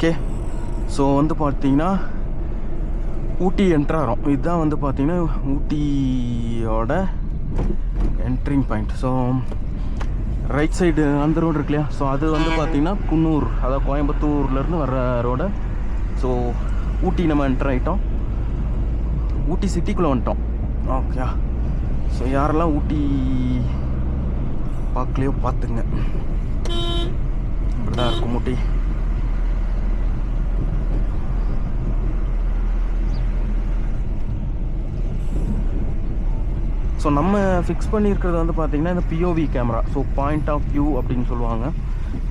Okay, so வந்து பார்த்தீங்கன்னா ஊட்டி என்ட்ராகிறோம். இதுதான் வந்து பார்த்தீங்கன்னா ஊட்டியோட entering point. So right side அந்த ரோடு இருக்கு இல்லையா, ஸோ அது வந்து பார்த்தீங்கன்னா குன்னூர், அதாவது கோயம்புத்தூர்லேருந்து வர்ற ரோடு. ஸோ ஊட்டி நம்ம என்ட்ரு ஆகிட்டோம், ஊட்டி சிட்டிக்குள்ளே வந்துட்டோம். ஓகே, ஸோ யாரெல்லாம் ஊட்டி பார்க்கலையோ பார்த்துங்க, இப்படி தான் இருக்கும் ஊட்டி. ஸோ நம்ம ஃபிக்ஸ் பண்ணியிருக்கிறது வந்து பார்த்திங்கன்னா இந்த POV camera, so point of view அப்படின்னு சொல்லுவாங்க.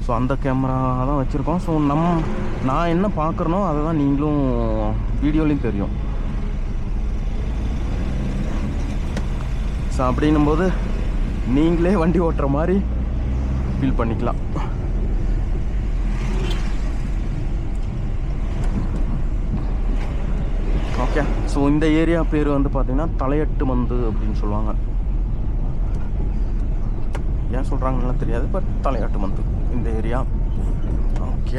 ஸோ அந்த கேமரா தான் வச்சுருக்கோம். ஸோ நான் என்ன பார்க்குறனோ அதை தான் நீங்களும் வீடியோலையும் தெரியும். ஸோ அப்படின்னும்போது நீங்களே வண்டி ஓட்டுற மாதிரி ஃபீல் பண்ணிக்கலாம். ஓகே, ஸோ இந்த ஏரியா பேர் வந்து பார்த்திங்கன்னா தலையட்டு மந்து அப்படின்னு சொல்லுவாங்க. ஏன் சொல்கிறாங்கன்னு தெரியாது, பட் தலையாட்டு மந்து இந்த ஏரியா. ஓகே,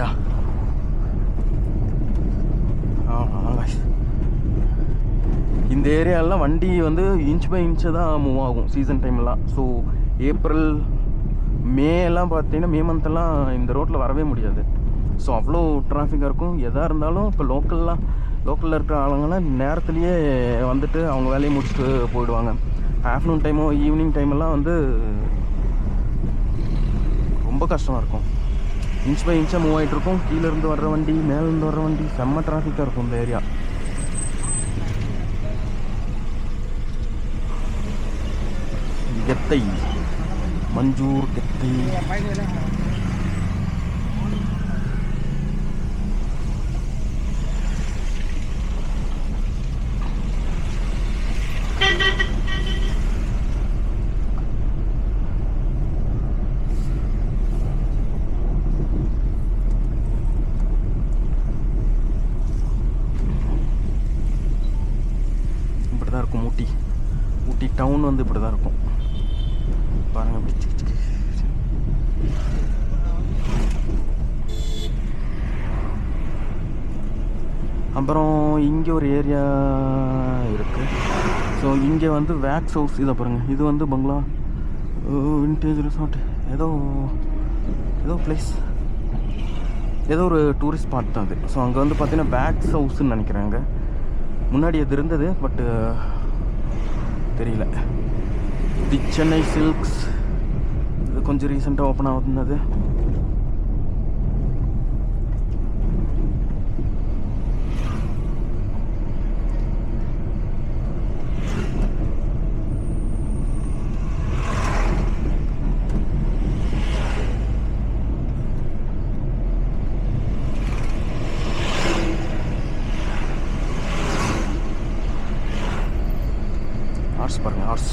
இந்த ஏரியாலாம் வண்டி வந்து இன்ச் பை இன்ச்சு தான் மூவ் ஆகும் சீசன் டைம்லாம். ஸோ ஏப்ரல் மே எல்லாம் பார்த்தீங்கன்னா, மே மந்த்தெல்லாம் இந்த ரோட்டில் வரவே முடியாது. ஸோ அவ்வளோ டிராஃபிக்காக இருக்கும். எதாக இருந்தாலும் இப்போ லோக்கலில் இருக்கிற ஆளுங்களாம் நேரத்துலேயே வந்துட்டு அவங்க வேலையை முடிச்சுட்டு போயிடுவாங்க. ஆஃப்டர்நூன் டைமோ ஈவினிங் டைமெல்லாம் வந்து ரொம்ப கஷ்டமாக இருக்கும். இன்ச் பை இன்ச்சாக மூவ் ஆகிட்ருக்கும். கீழேருந்து வர்ற வண்டி, மேலேருந்து வர்ற வண்டி, செம்ம டிராஃபிக்காக இருக்கும் இந்த ஏரியா. கெத்தை, மஞ்சூர் கெத்தை. இப்படி தான் இருக்கும் ஊட்டி டவுன் வந்து இப்படி தான் இருக்கும் பாருங்க. அப்படி அப்புறம் இங்கே ஒரு ஏரியா இருக்குது. ஸோ இங்கே வந்து வேக்ஸ் ஹவுஸ், இதை பாருங்கள். இது வந்து பங்களா விண்டேஜ் ரிசார்ட், ஏதோ பிளேஸ், ஏதோ ஒரு டூரிஸ்ட் ஸ்பாட் தான் அது. ஸோ அங்கே வந்து பார்த்தீங்கன்னா வேக்ஸ் ஹவுஸ்ன்னு நினைக்கிறாங்க. முன்னாடி அது இருந்தது, பட்டு தெரியல. தி சென்னை சில்க்ஸ், இது கொஞ்சம் ரீசெண்டாக ஓப்பன் ஆகுது. ஹார்ஸ் பாருங்க, ஹார்ஸ்.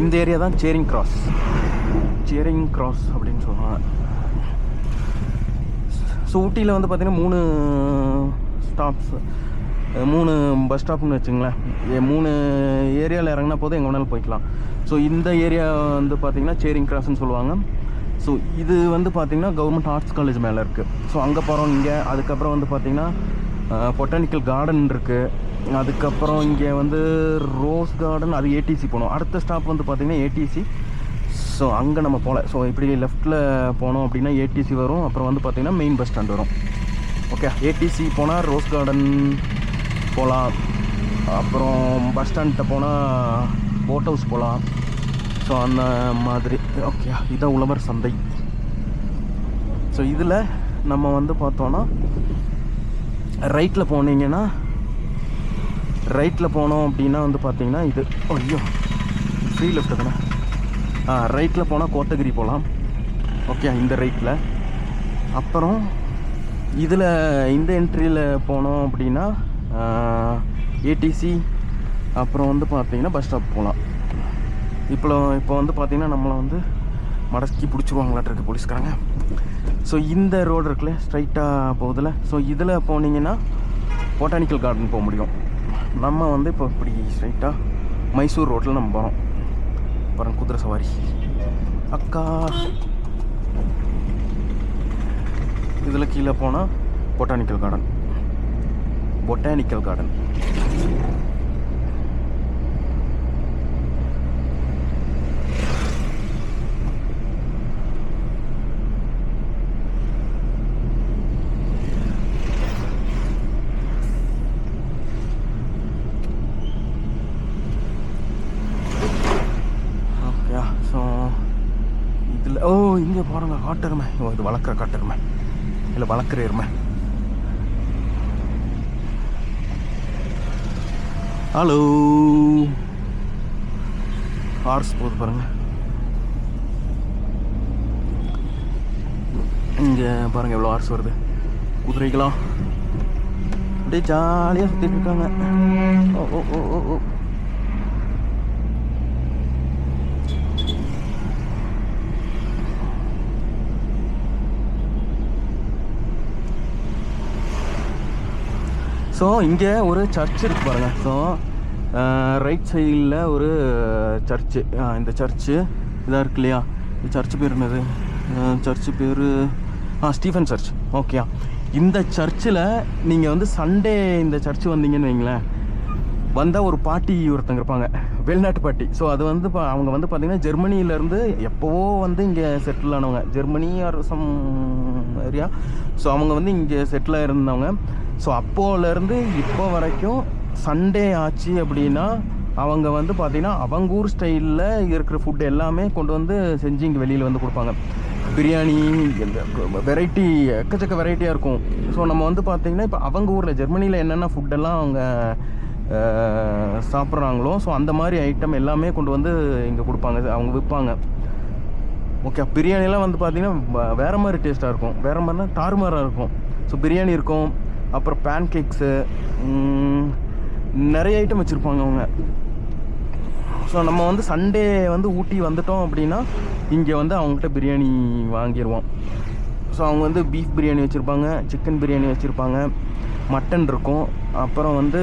இந்த ஏரியா தான் சேரிங் கிராஸ் அப்படின்னு சொல்லுவாங்க. ஸோ ஊட்டியில் வந்து பார்த்திங்கன்னா 3 பஸ் ஸ்டாப்னு வச்சுங்களேன். 3 ஏரியாவில் இறங்கினா போதும் எங்கே வேணாலும் போய்க்கலாம். ஸோ இந்த ஏரியா வந்து பார்த்திங்கன்னா சேரிங் கிராஸ்ன்னு சொல்லுவாங்க. ஸோ இது வந்து பார்த்திங்கன்னா கவர்மெண்ட் ஆர்ட்ஸ் காலேஜ் மேலே இருக்குது. ஸோ அங்கே போகிறோம் இங்கே. அதுக்கப்புறம் வந்து பார்த்திங்கன்னா பொட்டானிக்கல் கார்டன் இருக்குது. அதுக்கப்புறம் இங்கே வந்து ரோஸ் கார்டன், அது ஏடிசி போகணும். அடுத்த ஸ்டாப் வந்து பார்த்திங்கன்னா ஏடிசி. ஸோ அங்கே நம்ம போகல. ஸோ இப்படி லெஃப்ட்டில் போனோம் அப்படின்னா ஏடிசி வரும். அப்புறம் வந்து பார்த்திங்கன்னா மெயின் பஸ் ஸ்டாண்ட் வரும். ஓகே, ஏடிசி போனால் ரோஸ் கார்டன் போகலாம். அப்புறம் பஸ் ஸ்டாண்ட்கிட்ட போனால் போட் ஹவுஸ் போகலாம். ஸோ அந்த மாதிரி. ஓகே, இதான் உழவர் சந்தை. ஸோ இதில் நம்ம வந்து பார்த்தோன்னா ரைட்டில் போனீங்கன்னா ரைட்டில் போனோம் அப்படின்னா வந்து பார்த்தீங்கன்னா இது ஐயோ ஃப்ரீ லெஃப்ட் தானே. ரைட்டில் போனால் கோத்தகிரி போகலாம். ஓகே, இந்த ரைட்டில். அப்புறம் இதில் இந்த என்ட்ரியில் போனோம் அப்படின்னா ஏடிசி, அப்புறம் வந்து பார்த்தீங்கன்னா பஸ் ஸ்டாப் போகலாம். இப்போ வந்து பார்த்தீங்கன்னா நம்மளை வந்து மடக்கி பிடிச்சிருவாங்களாட்டிருக்கு போலீஸ்காரங்க. ஸோ இந்த ரோடு இருக்குல்ல ஸ்ட்ரைட்டாக போகுதுல, ஸோ இதில் போனீங்கன்னா பொட்டானிக்கல் கார்டன் போக முடியும். நம்ம வந்து இப்போ இப்படி ஸ்ட்ரைட்டாக மைசூர் ரோட்டில் நம்ம போகிறோம். அப்புறம் குதிரை சவாரி அக்கா. இதில் கீழே போனால் பொட்டானிக்கல் கார்டன். இங்கே பாருங்க காட்டெருமை. இது வளர்க்குற காட்டெருமை இல்லை வளர்க்குற எருமை. ஹலோ, ஹார்ஸ் போகுது பாருங்க. இங்கே பாருங்க எவ்வளோ ஹார்ஸ் வருது. குதிரைகளாம் அப்படியே ஜாலியாக சுற்றிட்டு இருக்காங்க. ஓ ஓ ஓ ஓ ஓ ஸோ இங்கே ஒரு சர்ச் இருக்கு பாருங்கள். ஸோ ரைட் சைடில் ஒரு சர்ச்சு. இந்த சர்ச்சு இதாக இருக்கு இல்லையா, இந்த சர்ச்சு பேர் என்னது? சர்ச்சு பேர் ஸ்டீஃபன் சர்ச். ஓகே, இந்த சர்ச்சில் நீங்கள் வந்து சண்டே இந்த சர்ச்சு வந்தீங்கன்னு வைங்களேன், வந்தால் ஒரு பாட்டி ஒருத்தங்க இருப்பாங்க, வெளிநாட்டு பாட்டி. ஸோ அது வந்து அவங்க வந்து பார்த்திங்கன்னா ஜெர்மனியிலேருந்து எப்போவோ வந்து இங்கே செட்டில் ஆனவங்க, Germany or some area. So அவங்க வந்து இங்கே செட்டில் இருந்தவங்க. ஸோ அப்போலேருந்து இப்போ வரைக்கும் சண்டே ஆச்சு அப்படின்னா அவங்க வந்து பார்த்திங்கன்னா அவங்க ஊர் ஸ்டைலில் இருக்கிற ஃபுட் எல்லாமே கொண்டு வந்து செஞ்சு இங்கே வெளியில் வந்து கொடுப்பாங்க. பிரியாணி, வெரைட்டி, எக்கச்சக்க வெரைட்டியாக இருக்கும். ஸோ நம்ம வந்து பார்த்திங்கன்னா இப்போ அவங்க ஊரில் ஜெர்மனியில் என்னென்ன ஃபுட்டெல்லாம் அவங்க சாப்பிட்றாங்களோ ஸோ அந்த மாதிரி ஐட்டம் எல்லாமே கொண்டு வந்து இங்கே கொடுப்பாங்க, அவங்க விற்பாங்க. ஓகே, பிரியாணிலாம் வந்து பார்த்திங்கன்னா வேறு மாதிரி டேஸ்ட்டாக இருக்கும், வேறு மாதிரினா தாறுமாறாக இருக்கும். ஸோ பிரியாணி இருக்கும், அப்புறம் பேன் கேக்ஸு, நிறைய ஐட்டம் வச்சுருப்பாங்க அவங்க. ஸோ நம்ம வந்து சண்டே வந்து ஊட்டி வந்துட்டோம் அப்படின்னா இங்கே வந்து அவங்ககிட்ட பிரியாணி வாங்கிடுவோம். ஸோ அவங்க வந்து பீஃப் பிரியாணி வச்சுருப்பாங்க, சிக்கன் பிரியாணி வச்சுருப்பாங்க, மட்டன் இருக்கும், அப்புறம் வந்து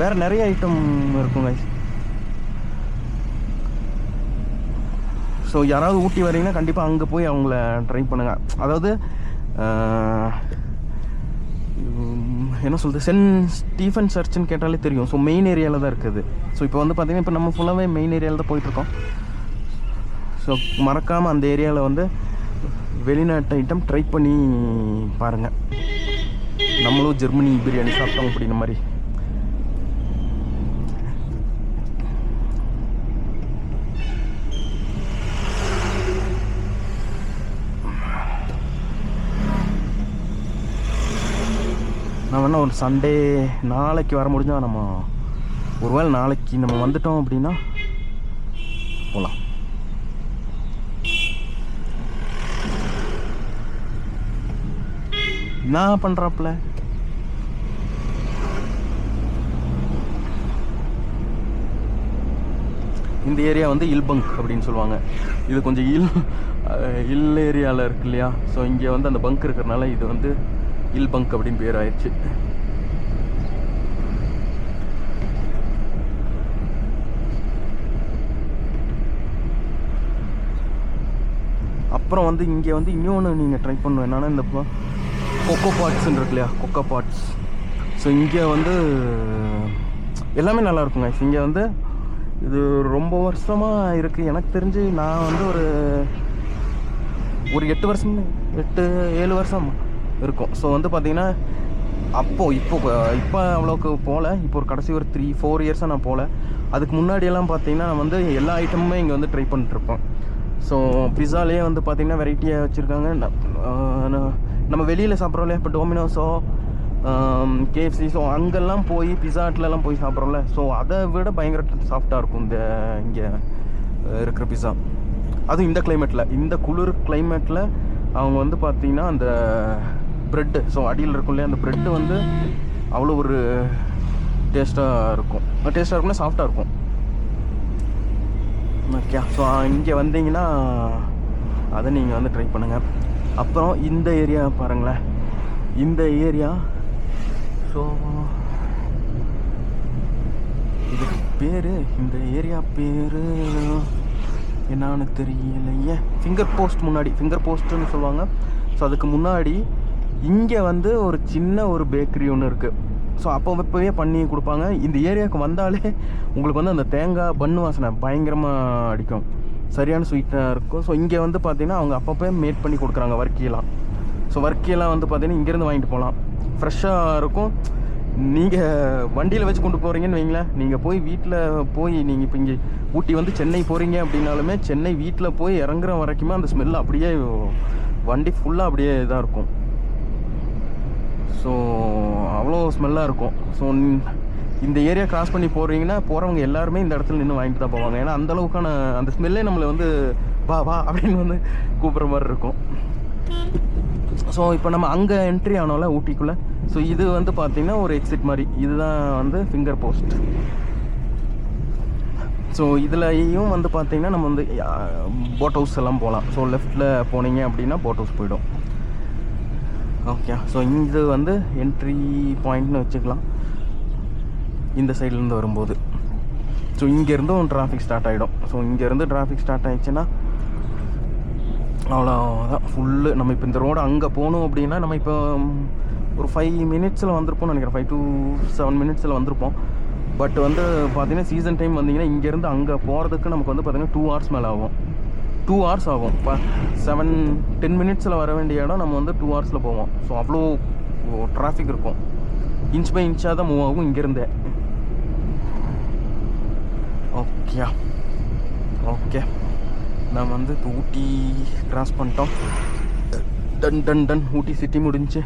வேறு நிறைய ஐட்டம் இருக்குங்க. ஸோ யாராவது ஊட்டி வரீங்கன்னா கண்டிப்பாக அங்கே போய் அவங்கள ட்ரை பண்ணுங்கள். அதாவது என்ன சொல்கிறது, சென்ட் ஸ்டீஃபன் சர்ச்சுன்னு கேட்டாலே தெரியும். ஸோ மெயின் ஏரியாவில் தான் இருக்குது. ஸோ இப்போ வந்து பார்த்திங்கன்னா இப்போ நம்ம ஃபுல்லாகவே மெயின் ஏரியாவில் தான் போயிட்டுருக்கோம். ஸோ மறக்காமல் அந்த ஏரியாவில் வந்து வெளிநாட்டு ஐட்டம் ட்ரை பண்ணி பாருங்கள். நம்மளும் ஜெர்மனி பிரியாணி சாப்பிட்டோம் அப்படின்ற மாதிரி. நான் வேணால் ஒரு சண்டே நாளைக்கு வர முடிஞ்சால் நம்ம ஒருவேளை நாளைக்கு நம்ம வந்துட்டோம் அப்படின்னா போகலாம். என்ன பண்ணுறாப்புல இந்த ஏரியா வந்து இல்பங்க் அப்படின்னு சொல்லுவாங்க. இது கொஞ்சம் இல் ஏரியாவில் இருக்கு இல்லையா. ஸோ இங்கே வந்து அந்த பங்க் இருக்கிறனால இது வந்து இல் பங்க் அப்படின்னு பேர் ஆயிடுச்சு. அப்புறம் வந்து இங்கே வந்து இன்னொன்று நீங்கள் ட்ரை பண்ணணும், என்னென்னா இந்த கொக்கோ பாட்ஸ்ன்னு இருக்கு இல்லையா, கொக்கோ பாட்ஸ். ஸோ இங்கே வந்து எல்லாமே நல்லா இருக்குங்க. இங்கே வந்து இது ரொம்ப வருஷமாக இருக்குது. எனக்கு தெரிஞ்சு நான் வந்து ஒரு 8-7 வருஷம் இருக்கும். ஸோ வந்து பார்த்திங்கன்னா இப்போ அவ்வளோக்கு போகல. இப்போ ஒரு கடைசி ஒரு 3-4 இயர்ஸாக நான் போகல. அதுக்கு முன்னாடியெல்லாம் பார்த்திங்கன்னா நான் வந்து எல்லா ஐட்டமுமே இங்கே வந்து ட்ரை பண்ணிட்டுருப்பேன். ஸோ பிஸாலே வந்து பார்த்திங்கன்னா வெரைட்டியாக வச்சுருக்காங்க. நம்ம வெளியில் சாப்பிட்றோம் இல்லையா, இப்போ டோமினோஸோ கேஎஃப்சி. ஸோ அங்கெல்லாம் போய் பிஸா ஹட்லலாம் போய் சாப்பிட்றோம்ல, ஸோ அதை விட பயங்கர சாஃப்டாக இருக்கும் இந்த இங்கே இருக்கிற பிஸா. அதுவும் இந்த கிளைமேட்டில், இந்த குளிர் கிளைமேட்டில் அவங்க வந்து பார்த்திங்கன்னா அந்த ப்ரெட்டு, ஸோ அடியில் இருக்கும் இல்லையா அந்த ப்ரெட்டு வந்து அவ்வளோ ஒரு டேஸ்ட்டாக இருக்கும். டேஸ்ட்டாக இருக்கும்னா சாஃப்டாக இருக்கும். ஓகே, ஸோ இங்கே வந்தீங்கன்னா அதை நீங்கள் வந்து ட்ரை பண்ணுங்கள். அப்புறம் இந்த ஏரியா பாருங்களேன், இந்த ஏரியா ஸோ இது பேர், இந்த ஏரியா பேர் என்னான்னு தெரியலையே. ஃபிங்கர் போஸ்ட் முன்னாடி, ஃபிங்கர் போஸ்ட்டுன்னு சொல்லுவாங்க. ஸோ அதுக்கு முன்னாடி இங்கே வந்து ஒரு சின்ன ஒரு பேக்கரி ஒன்று இருக்குது. ஸோ அப்போவே பண்ணி கொடுப்பாங்க. இந்த ஏரியாவுக்கு வந்தாலே உங்களுக்கு வந்து அந்த தேங்காய் பன்னு வாசனை பயங்கரமாக அடிக்கும், சரியான ஸ்வீட்டாக இருக்கும். ஸோ இங்கே வந்து பார்த்திங்கன்னா அவங்க அப்பப்போ மேட் பண்ணி கொடுக்குறாங்க வர்க்கியெல்லாம். ஸோ வர்க்கியெல்லாம் வந்து பார்த்திங்கன்னா இங்கேருந்து வாங்கிட்டு போகலாம், ஃப்ரெஷ்ஷாக இருக்கும். நீங்கள் வண்டியில் வச்சு கொண்டு போகிறீங்கன்னு வைங்களேன், நீங்கள் போய் வீட்டில் போய் நீங்கள் இப்போ இங்கே ஊட்டி வந்து சென்னை போகிறீங்க அப்படின்னாலுமே சென்னை வீட்டில் போய் இறங்குற வரைக்குமே அந்த ஸ்மெல் அப்படியே வண்டி ஃபுல்லாக அப்படியே இதாக இருக்கும். ஸோ அவ்வளோ ஸ்மெல்லாக இருக்கும். ஸோ இந்த ஏரியா கிராஸ் பண்ணி போகிறீங்கன்னா போகிறவங்க எல்லாருமே இந்த இடத்துல நின்று வாங்கிட்டு தான் போவாங்க. ஏன்னா அந்தளவுக்கான அந்த ஸ்மெல்லே நம்மளை வந்து வா வா அப்படின்னு வந்து கூப்பிட்ற மாதிரி இருக்கும். ஸோ இப்போ நம்ம அங்கே என்ட்ரி ஆனோம்ல ஊட்டிக்குள்ளே, ஸோ இது வந்து பார்த்திங்கன்னா ஒரு எக்ஸிட் மாதிரி, இதுதான் வந்து ஃபிங்கர் போஸ்ட். ஸோ இதுலையும் வந்து பார்த்திங்கன்னா நம்ம வந்து போட் ஹவுஸ் எல்லாம் போகலாம். ஸோ லெஃப்டில் போனீங்க அப்படின்னா போட் ஹவுஸ் போய்டும். ஓகே, ஸோ இது வந்து என்ட்ரி பாயிண்ட்னு வச்சுக்கலாம் இந்த சைட்லேருந்து வரும்போது. ஸோ இங்கேருந்தும் டிராஃபிக் ஸ்டார்ட் ஆகிடும். ஸோ இங்கேருந்து டிராஃபிக் ஸ்டார்ட் ஆகிடுச்சுன்னா அவ்வளோதான் ஃபுல்லு. நம்ம இப்போ இந்த ரோடு அங்கே போகணும் அப்படின்னா நம்ம இப்போ ஒரு 5 மினிட்ஸில் வந்திருப்போம்னு நினைக்கிறேன், 5 to 7 மினிட்ஸில் வந்திருப்போம். பட் வந்து பார்த்திங்கன்னா சீசன் டைம் வந்தீங்கன்னா இங்கேருந்து அங்கே போகிறதுக்கு நமக்கு வந்து பார்த்திங்கன்னா 2 hours மேலே ஆகும். 2 hours ஆகும். இப்போ 7-10 மினிட்ஸில் வர வேண்டிய இடம் நம்ம வந்து 2 hours போவோம். ஸோ அவ்வளோ டிராஃபிக் இருக்கும், இன்ச் பை இன்ச்சாக தான் மூவ் ஆகும் இங்கேருந்தே. ஓகே நம்ம வந்து இப்போ ஊட்டி கிராஸ் பண்ணிட்டோம். டன் ஊட்டி சிட்டி முடிஞ்சு.